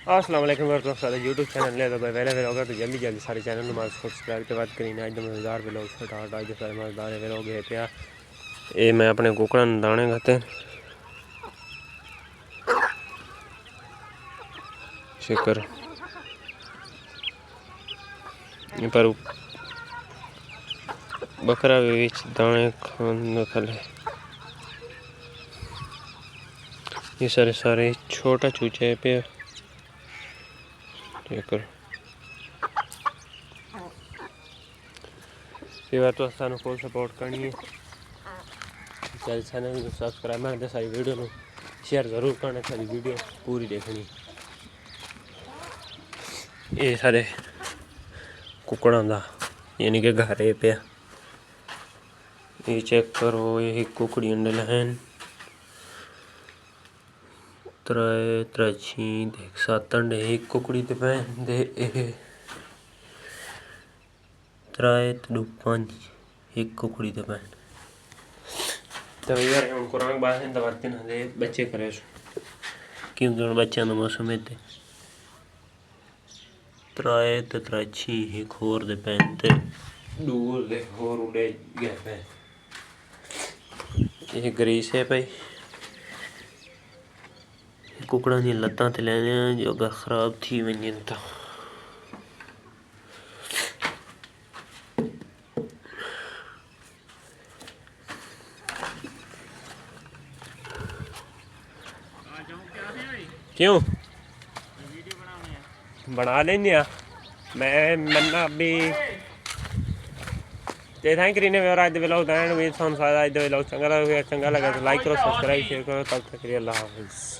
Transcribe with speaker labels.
Speaker 1: अस्सलाम वालेकुम सारे यूट्यूब चैनल ले तो भाई पहले फिर होगा तो जल्दी जल्दी सारे चैनल में सब्सक्राइब के बाद करीने आज मज़ेदार व्लॉग स्टार्ट आज सारे मज़ेदार व्लॉग है पिया ये मैं अपने कुकड़ा दाने खाते शिकर पर बकरा भी दाने खाने ये सारे छोटा चूचा है पे कर तो सानू फुल सपोर्ट करनी है चैनल को सब्सक्राइब करते सारी वीडियो को शेयर जरूर करना सारी वीडियो पूरी देखनी ये सारे कुकड़ा दा यानी कि घर है पे ये चेक करो ये कुकड़ी अंडल हैं त्राए त्राची देख सात अंडे एक कुकड़ी ते पैन दे त्राए तू पांच एक कुकड़ी ते पैन तो यार उनको रंग बात है दबाते ना दे बच्चे करे क्यों दोनों बच्चों का मौसम है ते त्राए ते त्राची एक होर दे पैन ते दूर दे होर उड़े गए पैन ये ग्रीस है भाई कुकड़ा दी लत्तां ते लेने जो अगर खराब थी वञनि था क्यों बना लेंगे मैं मन्ना अभी ते थैंक करीने और आज व्लॉग दैन भी थोड़ा सा आज व्लॉग चंगा लगा तो लाइक करो सब्सक्राइब शेयर करो तब तक के लिए अल्लाह हाफिज़।